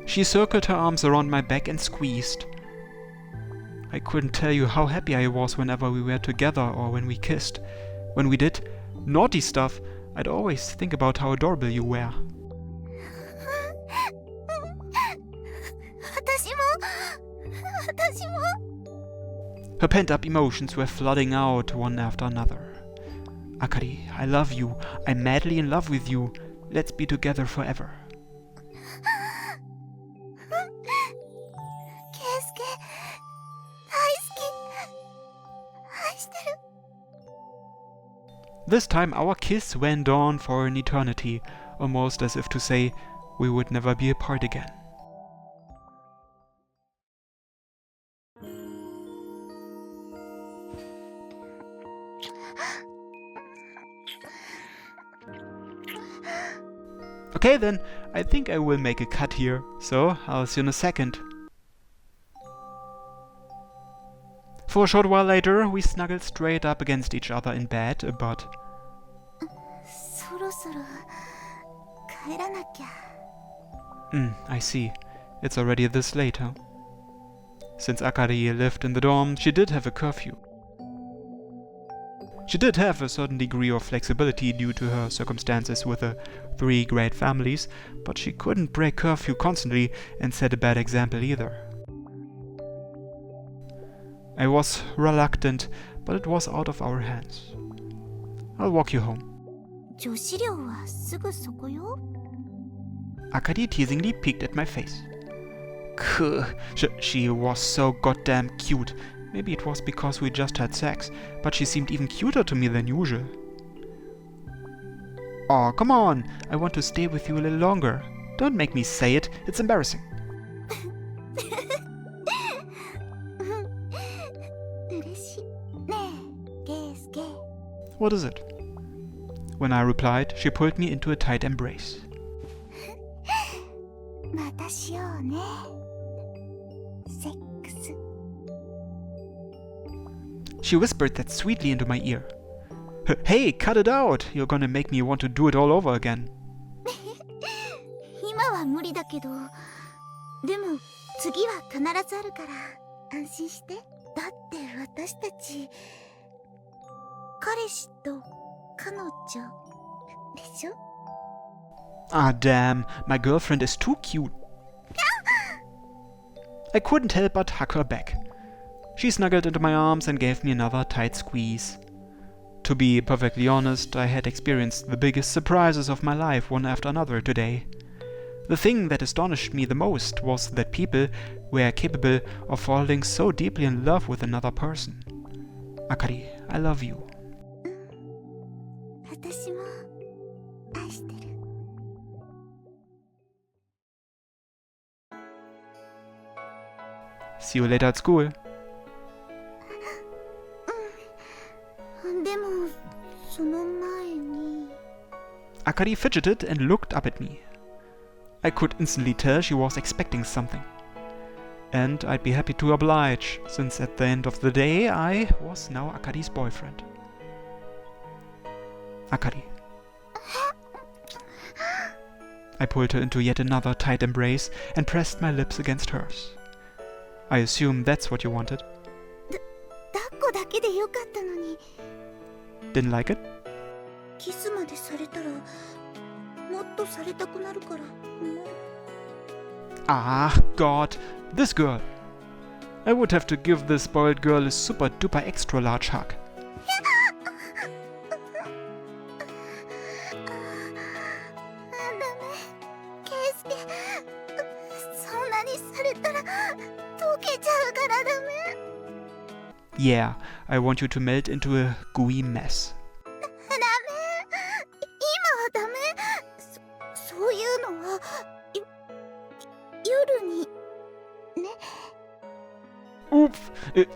She circled her arms around my back and squeezed. I couldn't tell you how happy I was whenever we were together or when we kissed. When we did naughty stuff, I'd always think about how adorable you were. 私も。 Her pent-up emotions were flooding out one after another. Akari, I love you. I'm madly in love with you. Let's be together forever. ケイスケ、大好き。愛してる。 This time our kiss went on for an eternity, almost as if to say we would never be apart again. Okay then, I think I will make a cut here, so I'll see you in a second. For a short while later, we snuggled straight up against each other in bed, but そろそろ帰らなきゃ。 I see. It's already this late, huh? Since Akari lived in the dorm, she did have a curfew. She did have a certain degree of flexibility due to her circumstances with the 3 great families, but she couldn't break curfew constantly and set a bad example either. I was reluctant, but it was out of our hands. I'll walk you home. 女子寮はすぐそこよ。 Akari teasingly peeked at my face. She was so goddamn cute. Maybe it was because we just had sex, but she seemed even cuter to me than usual. Oh, come on! I want to stay with you a little longer. Don't make me say it, it's embarrassing. 嬉しい。ねえ、ケイスケ。 What is it? When I replied, she pulled me into a tight embrace. またしようね。セックス。 She whispered that sweetly into my ear. Hey, cut it out! You're gonna make me want to do it all over again. 今は無理だけど、でも次は必ずあるから安心して。だって私たち彼氏と彼女でしょ？ Ah, damn, my girlfriend is too cute. I couldn't help but hug her back. She snuggled into my arms and gave me another tight squeeze. To be perfectly honest, I had experienced the biggest surprises of my life one after another today. The thing that astonished me the most was that people were capable of falling so deeply in love with another person. Akari, I love you. 私も愛してる。 See you later at school. でもその前に。 Akari fidgeted and looked up at me. I could instantly tell she was expecting something. And I'd be happy to oblige, since at the end of the day I was now Akari's boyfriend. Akari. I pulled her into yet another tight embrace and pressed my lips against hers. I assume that's what you wanted. 抱っこだけでよかったのに。 Didn't like it? キスまでされたらもっとされたくなるから。Ah, God, this girl. I would have to give this spoiled girl a super duper extra large hug. ダメ、ケイスケ、そんなにされたら溶けちゃうからダメ。 Yeah, I want you to melt into a gooey mess. ダメ、今はダメ。そういうのは夜にね。 Oops.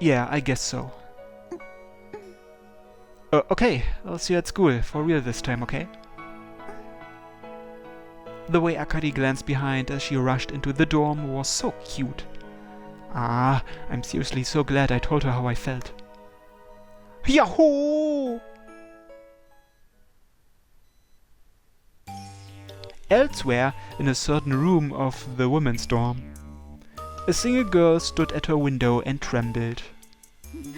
Yeah, I guess so. Okay, I'll see you at school, for real this time, okay? The way Akari glanced behind as she rushed into the dorm was so cute. Ah, I'm seriously so glad I told her how I felt. Yahoo! Elsewhere, in a certain room of the women's dorm, a single girl stood at her window and trembled. 何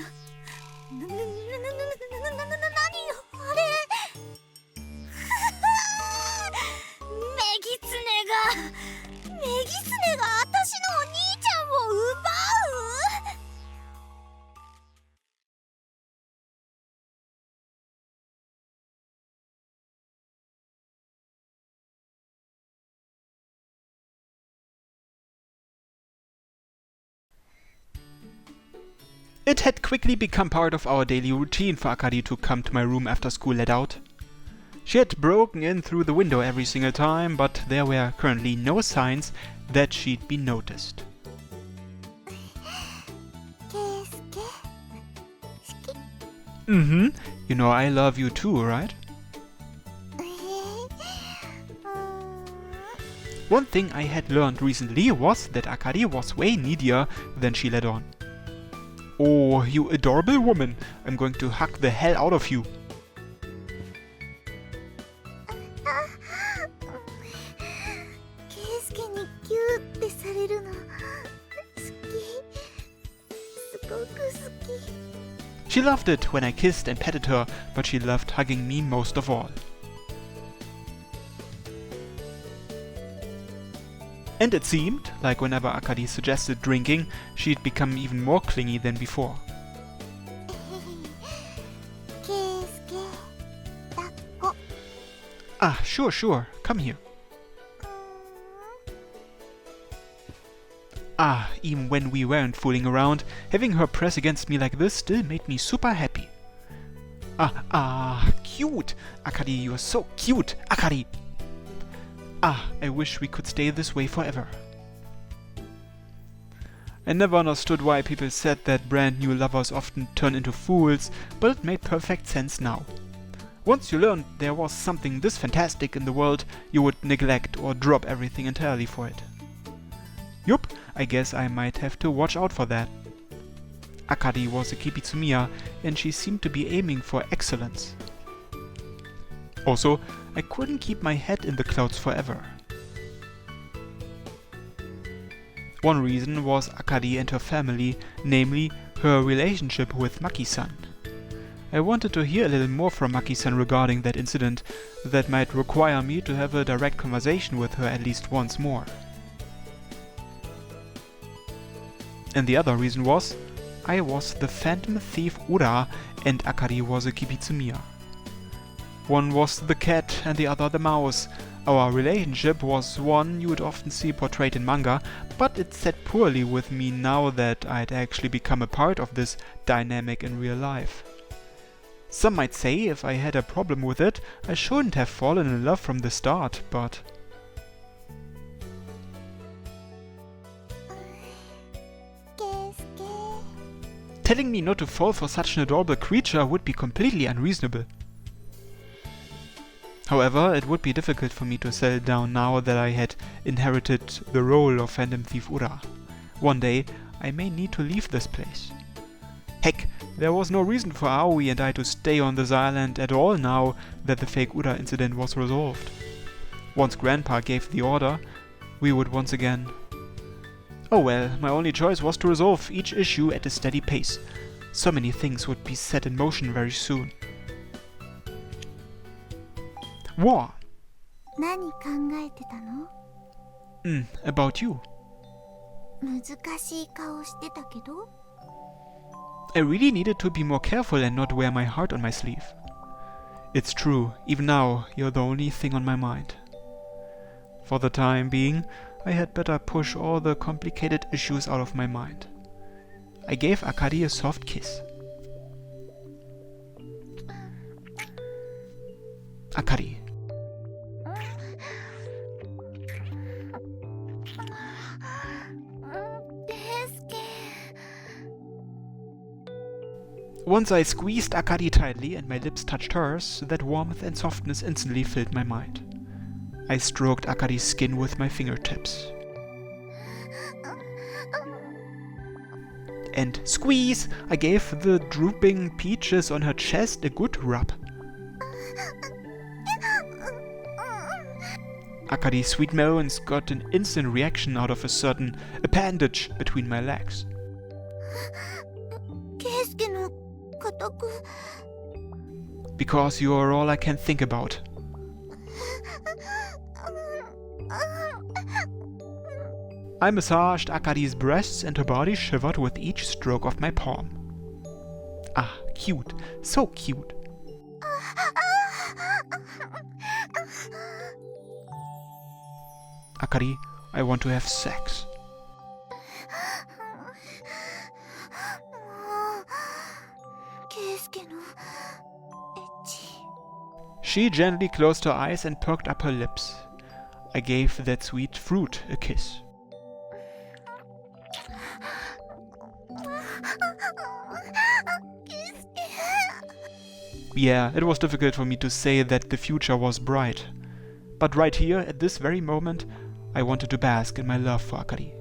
よあれ。メギツネが私のお兄ちゃんを奪う。It had quickly become part of our daily routine for Akari to come to my room after school let out. She had broken in through the window every single time, but there were currently no signs that she'd been noticed. ケイスケ、好き。 Mm-hmm. You know I love you too, right? One thing I had learned recently was that Akari was way needier than she let on. Oh, you adorable woman! I'm going to hug the hell out of you. ケイスケにギューってされるの好き。すごく好き。 She loved it when I kissed and petted her, but she loved hugging me most of all. And it seemed, like whenever Akari suggested drinking, she'd become even more clingy than before. ケイスケ、抱っこ。 Ah, sure, come here. Ah, even when we weren't fooling around, having her press against me like this still made me super happy. Cute! Akari, you're so cute! Akari! Ah, I wish we could stay this way forever. I never understood why people said that brand new lovers often turn into fools, but it made perfect sense now. Once you learned there was something this fantastic in the world, you would neglect or drop everything entirely for it. Yup, I guess I might have to watch out for that. Akari was a Kibitsumiya, and she seemed to be aiming for excellence. Also, I couldn't keep my head in the clouds forever. One reason was Akari and her family, namely her relationship with Maki-san. I wanted to hear a little more from Maki-san regarding that incident that might require me to have a direct conversation with her at least once more. And the other reason was, I was the phantom thief Ura and Akari was a Kibitsumiya. One was the cat and the other the mouse. Our relationship was one you would often see portrayed in manga, but it sat poorly with me now that I'd actually become a part of this dynamic in real life. Some might say if I had a problem with it, I shouldn't have fallen in love from the start, but... Telling me not to fall for such an adorable creature would be completely unreasonable. However, it would be difficult for me to settle down now that I had inherited the role of Phantom Thief Ura. One day, I may need to leave this place. Heck, there was no reason for Aoi and I to stay on this island at all now that the fake Ura incident was resolved. Once Grandpa gave the order, we would once again... Oh well, my only choice was to resolve each issue at a steady pace. So many things would be set in motion very soon. War. 何考えてたの？ About you. 難しい顔してたけど。 I really needed to be more careful and not wear my heart on my sleeve. It's true, even now, you're the only thing on my mind. For the time being, I had better push all the complicated issues out of my mind. I gave Akari a soft kiss. Akari. Once I squeezed Akari tightly and my lips touched hers, that warmth and softness instantly filled my mind. I stroked Akari's skin with my fingertips. And squeeze! I gave the drooping peaches on her chest a good rub. Akari's sweet moans got an instant reaction out of a certain appendage between my legs. 圭介の固く。 Because you are all I can think about. I massaged Akari's breasts and her body shivered with each stroke of my palm. Ah, cute. So cute. Akari, I want to have sex. 圭介のエッチ。 She gently closed her eyes and perked up her lips. I gave that sweet fruit a kiss. Yeah, it was difficult for me to say that the future was bright. But right here, at this very moment, I wanted to bask in my love for Akari.